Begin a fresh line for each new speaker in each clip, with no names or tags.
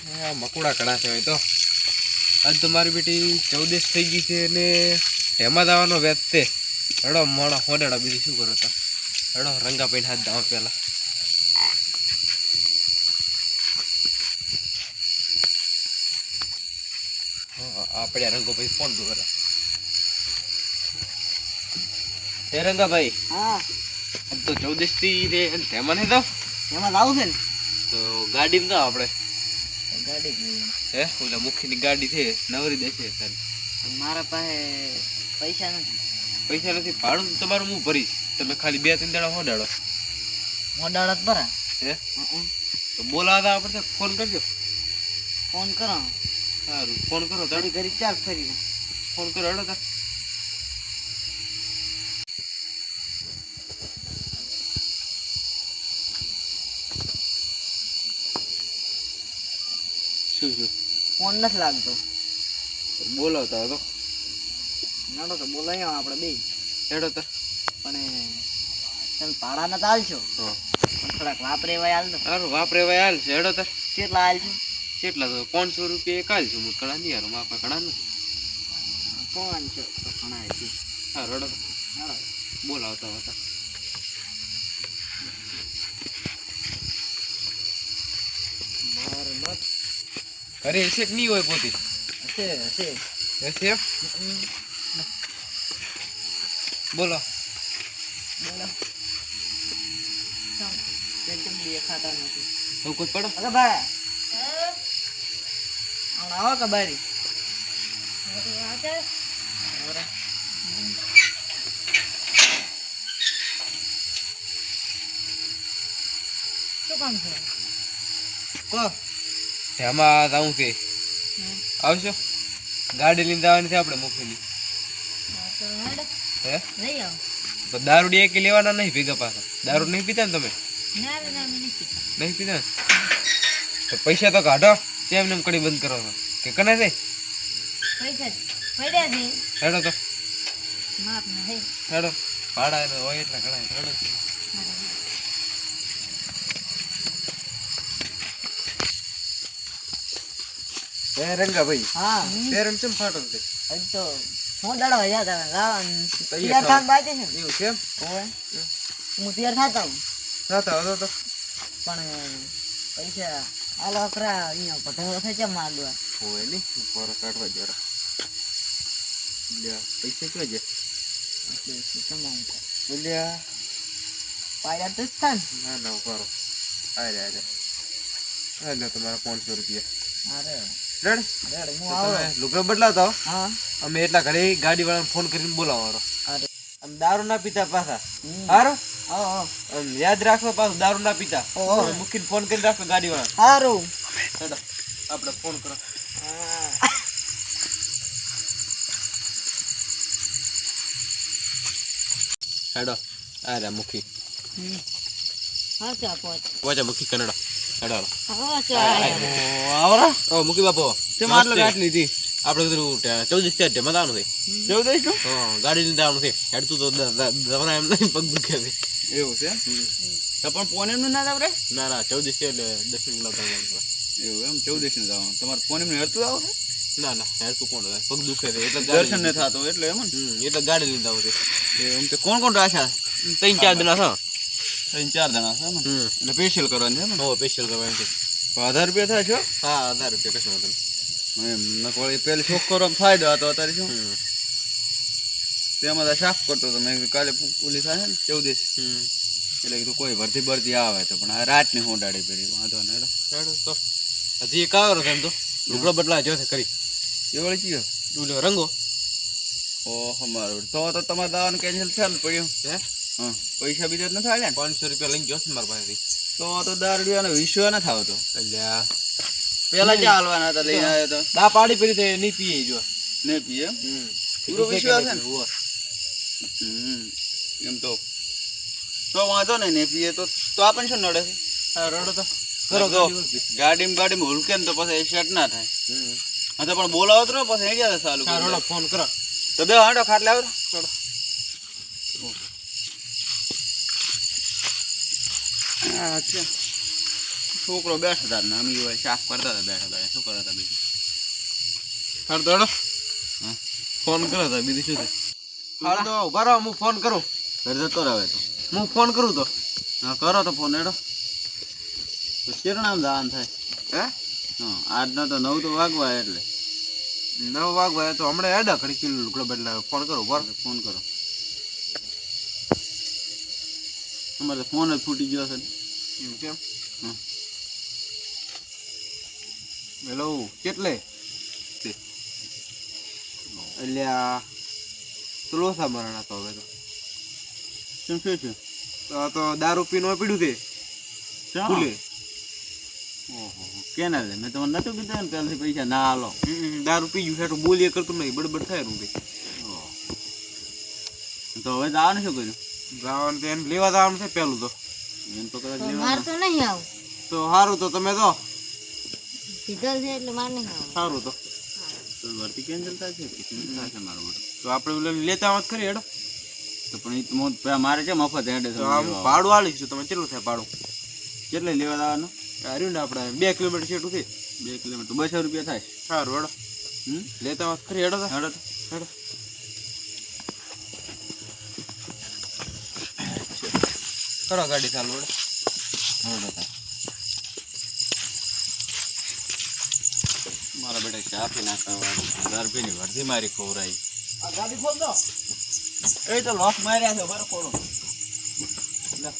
મકુડા ઘણા છે તો આજ તો મારી બેટી 14 થઈ ગઈ છે ને ઢેમાં દાવાનો વેત છે હડો મોણો હોડેડા બીજું શું કરો તો હડો રંગા પૈન હાથ દાવ પેલા આપણે રંગો ભાઈ ફોન તો કરે હે રંગા ભાઈ
હા
આજ તો 14 થી રે ઢેમાં ને તો
એમાં લાવું છે ને
તો ગાડીમાં તો આપણે
ગાડી
હે ઓલા મુખીની ગાડી છે નવરી દેશે તારી
મારા પાસે પૈસા નથી
ભાડું તમારું હું ભરીશ તમે ખાલી 2-3 દાડા હોડાડો
મોડાળા જ ભરા
હે તો બોલાવતા આપણે ફોન કરજો
ફોન કરો
સારું ફોન કરો
ઘડી ઘડી ચાર ફરી
ફોન કરો હડો તાર શું
ફોન નથી લાગતો
બોલાવતા હતો
નાડો તો બોલાવી આપણે બે
હેડો તાર
પણ તમે ભાડાના તો હાલશો થોડાક વાપરે એવા હાલ દો
સારું વાપરે ભાઈ હાલ છે હેડો તાર
કેટલા હાલશો
કેટલા તો 500 રૂપિયા કાલ છું હું ઘણા નહીં યાર માપા ઘણા ને
500 તો ઘણા છે
હા રડો બોલાવતા હતા ઘરે હશે કે નહીં હોય પોતી
હશે
હશે બોલો
બોલો કેમ દેખાતા નથી
તો કોઈ પડો
અરે ભાઈ આવો કે બારી શું કામ છે કો
એમાં આવું છે આવશો ગાડી લઈને જવાની છે આપણે મૂકેલી હે તો દારૂ એક લેવાના નહીં ભેગા પાછા દારૂ નહીં પીતા ને તમે નહીં પીતા તો પૈસા તો કાઢો કેમ ને કડી બંધ કરો કે કને છે હેડો તો હેડો ભાડા હોય એટલા ઘણા હેડો હે રંગા ભાઈ
હા
પેરમ ચમ ફાટો છે
આજ તો હું દાડો હજા તા ગાવાન તૈયાર થાન બાજે છે
એવું છે
ઓય હું તૈયાર થાતા હું
સાતા હતો તો
પણ પૈસા આલો અકરા અહીંયા પઠાણો છે કેમ માંગવા
હોય ની પર કાઢવા જરા લ્યા પૈસા ક્યાં છે લ્યા
પાયા તો સ્થાન
ના ના ઉપારો આરે આરે આલે તમારા 500 રૂપિયા
અરે
રેડ
રેડ હું આવો
તમે લુગડો બદલાવતા
હા
અમે એટલા ઘરે ગાડી વાળાને ફોન કરીને બોલાવવાનો
અરે
આમ દારૂ ના પીતા પાછા સારું
આવો
યાદ રાખો પાછું દારૂ ના પીતા
ઓહો
મૂકીને ફોન કરીને રાખો ગાડી વાળા
સારું
ચલો આપણે ફોન કરો હેડો આરે મુખી
હા ચા પોચ
વાજા મુખી કનડા હેડો
હા ચા
આવરા ઓ મુખી બાપો તે મારલો ગાટ લીધી આપણે કીધું 14 થી ઢેમાં દાવાનું છે 14 નું હા ગાડી લઈને દાવાનું છે હેડતું તો દવરા એમ નહીં પગ દુખે છે એવું છે
તો પણ પોનેમ નું ના દાવરે
ના ના 14 થી એટલે 10 મિનિટ લાવતા એવું એમ 14 ને દાવાનું તમારે પોનેમ ને હેડતું આવો ના ના હેડતું કોણ પગ દુખે છે એટલે દર્શન ન થાતો એટલે એમ એટલે ગાડી લઈને દાવું છે એમ તો કોણ કોણ રાખ્યા 3-4 જણા છે 3-4 જણા છે એટલે સ્પેશિયલ કરવાનું છે ને હો સ્પેશિયલ કરવાનું છે 1000 રૂપિયા થાય છે હા 1000 રૂપિયા કશું વાંધો નહીં એમ નકોળી પેલી શોખ કરો ફાયદો હતો અત્યારે શું તેમાં સાફ કરતો તો મેં કાલે પુલી થાય ને 14 એટલે કીધું કોઈ ભરતી આવે તો પણ આ રાતની હોંડાડી પડી વાંધો ને હેડો તો હજી એક આવ્યો એમ તો લુગડો બદલા જો છે કરી એવળી ચીયો ડુલો રંગો ઓહો મારું તો તમારે દાવાનું કેન્સલ થયું પડ્યું હે હા પૈસા બીજા ન થાય ને 500 રૂપિયા લઈને જોશે મારા પાસેથી તો દારૂડિયાનો વિશ્વ ન થાવ તો એટલે પેલા ક્યાં હાલવાના હતા લઈને આવ્યો તો દા પાડી પડી તે નહીં પીએ જો નહીં પીએ પૂરો વિશ્વાસ છે ને એમ તો વાંધો નહીં પીએ તો આપણને શું નડે છે હા રડો તો કરો તો ગાડીમાં હુલકે ને તો પછી સેટ ના થાય હા તો પણ બોલાવો તો પછી અહીં ગયા ચાલુ રડો ફોન કરો તો બે હાંડો ખાટલે આવો રડો અચ્છા છોકરો બેઠા હતા ને અમે સાફ કરતા હતા બેઠા શું કરતા હતા બીજું
હાર દોડો
હા
ફોન કરો તો બીજું શું થાય હાર તો ઉભા રહો હું ફોન કરું
ઘર જતો રહે તો
હું ફોન કરું તો
હા કરો તો ફોન એડો તો ચેરણામ દાન થાય
હે
હા આજના તો 9 તો વાગવા એટલે
9 વાગવા તો હમણાં એડા ઘડી કિલો લુગડો બદલા ફોન કરો ઉભા રહો.
ફોન કરો અમારે તો ફોન જ ફૂટી ગયો છે
એમ કેમ
હા
હેલો કેટલે અલ્યા તો લોસા મરણા તો હવે તો
શું છે
તો દારૂ પીનો પીડ્યું છે ભૂલે
ઓહો કેના લે મેં તમને નતું કીધું ને પહેલાથી પૈસા ના આલો
દારૂ પી ગયું હેઠું બોલીએ કરતું નહીં બડબડ થાય રૂ
તો હવે જવાનું શું કર્યું
જવાનું તો એને લેવા જવાનું છે પેલું તો
એમ તો કદાચ
તો
લેવા
માર તો નહીં આવું
તો સારું તો તમે તો
કીધું છે એટલે માર નહીં આવું
સારું તો
વર્તી કેન્સલ થાય છે કે શું થાય છે મારું બધું
તો આપણે ઓલા લેતા આવત ખરી હેડો
તો પણ એ તો મારે છે મફત હેડે
તો આમ ભાડું આલીશું તમે કેટલું થાય ભાડું
કેટલે લેવા જવાનું
હાર્યું ને આપણે 2 કિલોમીટર છેટું છે
2 કિલોમીટર 200 રૂપિયા થાય
સારું હેડો લેતા આવત ખરી હેડો તો
હેડો તો
હેડો કરો ગાડી ચાલુ હેડો
હેડો તો મારા બેટા ચા પી નાખવા 1000 રૂપિયાની વર્ધી મારી ખોરાઈ
આ ગાડી ખોલ દો
એ તો લોક માર્યા છે બરો ખોલો લે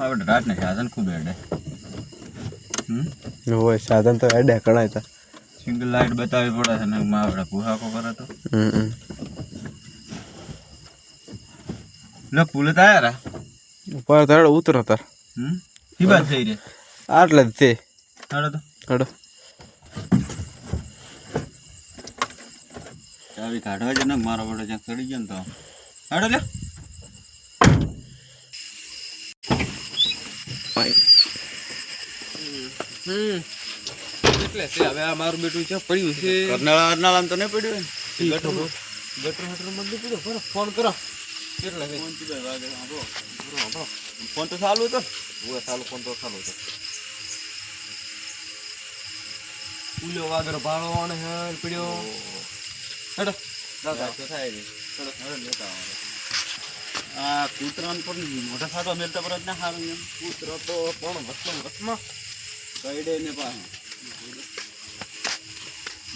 આપણે રાતને સાધન ખૂબ હેડે
હોય સાધન તો એડા કણાય તા
સિંગલ લાઈટ બતાવવી પડે છે ને માં આપણે ભૂહાકો કરે તો લે પુલે તાયા
ઉપર તારે ઉતરો તાર
કી વાત થઈ રે
આટલે જ છે
હાડો તો
હેડો
ચાવી કાઢવા છે ને મારો વડો જ્યાં ચડી ગયો ને તો હાડો લે
એટલે છે હવે આ મારું બેટું છે પડ્યું છે
કરનાળા તો નહીં પડ્યું
ગટર ગટર મંદી પીડો બરો ફોન કરો કેટલા છે
ફોન તો ચાલુ હતો
ઓય ચાલુ ફોન તો ચાલુ છે ઉલ્યો વાગર ભાળો અને હેર પડ્યો હેડો
દાદા તો થાય રે આ કૂતરાને પણ મોટા સાતો મેલતા પર જ ના સારું એમ
કૂતરો તો પણ વસમાં
કઈડે ને પાસે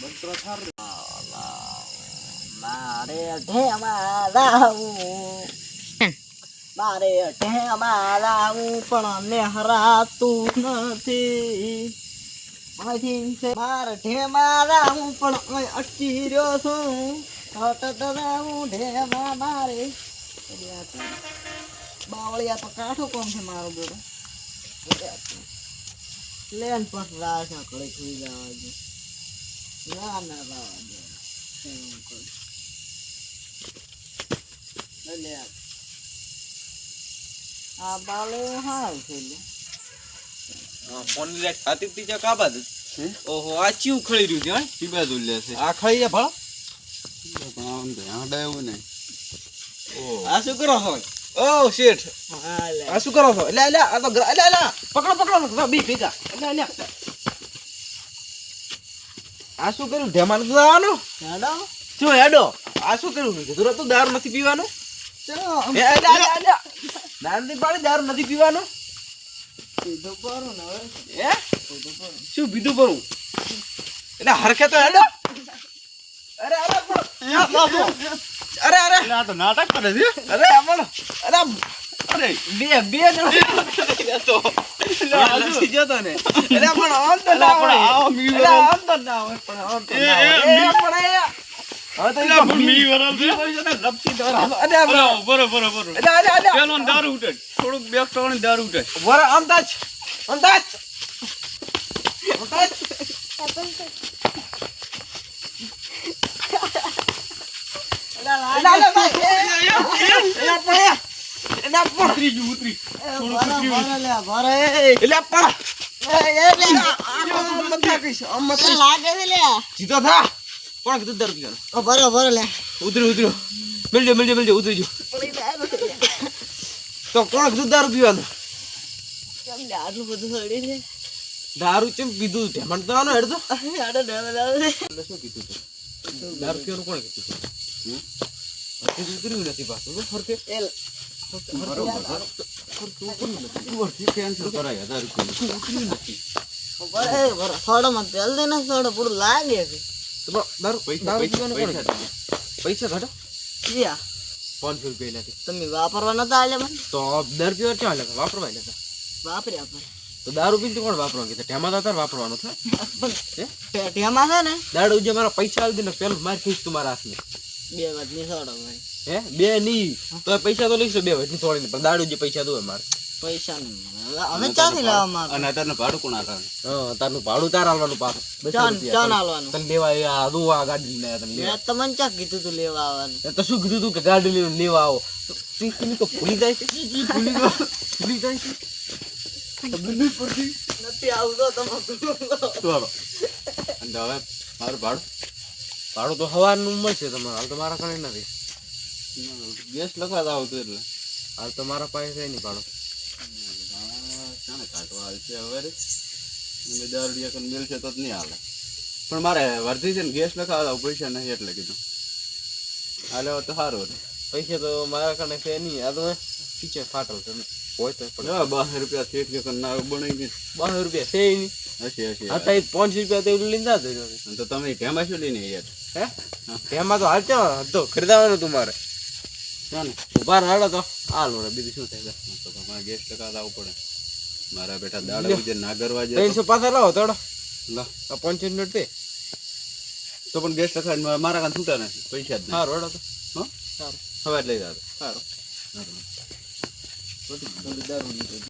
બંતરો થાર
મારે ઢેમાં લાવું પણ નેહરાતું નથી મારે ઢેમાં લાવું પણ અહીં અટકી રહ્યો છું ઢેમાં મારે બાવળિયા તો કાઠો કોમ છે મારો બેટો લેન પર રાશા કડે સુઈ જવા દે ના ના બાવા દે આ બાલે હાલ છે
ફોન લે ખાતી તીજા કાબા દે ઓહો આ ચીવ ખળી રહ્યું છે હા
સીબા દુલ્લે છે
આ ખળી જા ભળ
પણ આમ તો હાડા એવું નહીં
આ શું કરો છો ઓ શેઠ આ શું કરો છો લે લે આ તો લે લે પકડો બી ભેગા લે આ શું કર્યું ધેમાન તો આવવાનું
હેડો
શું હેડો આ શું કર્યું કીધું તું દારૂ નથી પીવાનું
ચલો
દારૂ ની પાડી દારૂ નથી પીવાનું
સીધું કરું ને હવે
હે શું બીધું કરું એટલે હરખે તો હેડો અરે
આ તો નાટક કરે છે
અરે બે જણા તો નથી જતો ને એટલે પણ આમ તો ના હોય આમ તો ના હોય પણ આમ તો ના હોય હવે તો મી વરાલ છે લપસી દોરા અરે
બરોબર પેલો દારૂ ઉઠે થોડુંક બેક ટોણી દારૂ ઉઠે
વરા આમ તાચ એટલે પણ
ભરે લે ભરે
એટલે પણ
લે
આમ મત કહીશ આમ મત
એ લાગે છે લે
સીધો થા કોણ કીધું 10 રૂપિયાનો
ભરે લે
ઉતર્યો મિલજો ઉતરી જો તો કોણ કીધું 10 રૂપિયાનો
કેમ લે આટલું બધું સડી છે
દારૂ ચમ પીધું ઢેમણ તો આનો હેડ તો
આડો ડેલા
એટલે શું કીધું તું 10 રૂપિયાનું કોણ કીધું તું હજી ઉતર્યું નથી પાછું તો ફરકે
એલ
ઉપરથી cancel કરાય 1000 રૂપિયા
ભરે થોડો મત પેલ દે ને થોડો પૂરું લાગે છે
તો દારૂ પીવાનું કોણ કીધું? પૈસા ઘટો
યા
500 રૂપિયા નથી
તમે વાપરવા નતા આલે મને
તો 10 રૂપિયા ક્યાં લેતા વાપરવા લેતા
વાપરી આપણે
તો દારૂ પીને કોણ વાપરવાનું કીધું ઢેમાં તાર વાપરવાનું થાય
પણ પેટીમાં છે ને
દાડો જે મારા પૈસા આલી દે ને પેલું માર ખીચ તું મારા હાથમાં
બે વાત ની સોડો ભાઈ
હે બે ની તો પૈસા તો લઈશ બે વચની થોડી પણ દાડો જે પૈસા દો મારે
પૈસા નહીં અમે ચાથી લાવવા માંગો
અને અત્યારનું ભાડું કોણ આલે?
હા તારનું ભાડું તાર આલવાનું પાછું 200 રૂપિયા
ચાન આલવાનું
તને લેવા આ દો આ ગાડી લઈને તને લેવા
મેં તમને ચા કીધું તું લેવા આવવાનું
એ તો શું કીધું તું કે ગાડી લઈને લેવા આવો તો તું તો ભૂલી જાય છે ભૂલી જાય છે
નથી આવતો તમે
ચાલો. અને હવે મારું ભાડું
ભાડું તો હવાનું મળશે તમારે હાલ તો મારા કણે નથી
ગેસ લખાતા આવતું એટલે
હાલ તો મારા પાસે છે નહીં ભાડું
ક્યાં કાઢવા આવશે હવે રે? અને 10 રૂપિયા કન મિલશે તો જ નહીં હાલે. પણ મારે વર્ધી છે ને ગેસ લખાવતા પૈસા નહીં એટલે કીધું હાલે હોત તો સારું હતું.
પૈસા તો મારા કણે છે નહીં આ તો પીછે ફાટલ તમે હોય તો પણ
જો 12 રૂપિયા શેઠ કે ના બનાવી દીધું
12 રૂપિયા છે નહીં
હશે
હા તો 5 રૂપિયા તો એવું લઈને જાજો
અને તો તમે ઢેમાં શું લઈને યાર
હે એમાં તો હાલ ચાલ તો ખરીદવાનું તું મારે
ક્યાં ને
ઉભા હાલો તો હાલ વળે બીજું શું થાય
તો તમારે ગેસ લખાવતા આવવું પડે. મારા બેટા દાડા ઉજે ના કરવા જાય
300 પાછા લાવો તોડો
લા
આ 500 નોટ દે
તો પણ ગેસ લખાવીને મારા કાન છૂટા નથી પૈસા જ નહીં.
હા રોડો તો
હો
સારું
હવે જ લઈ જાવ.
સારું
સારું.
દારૂ લીધું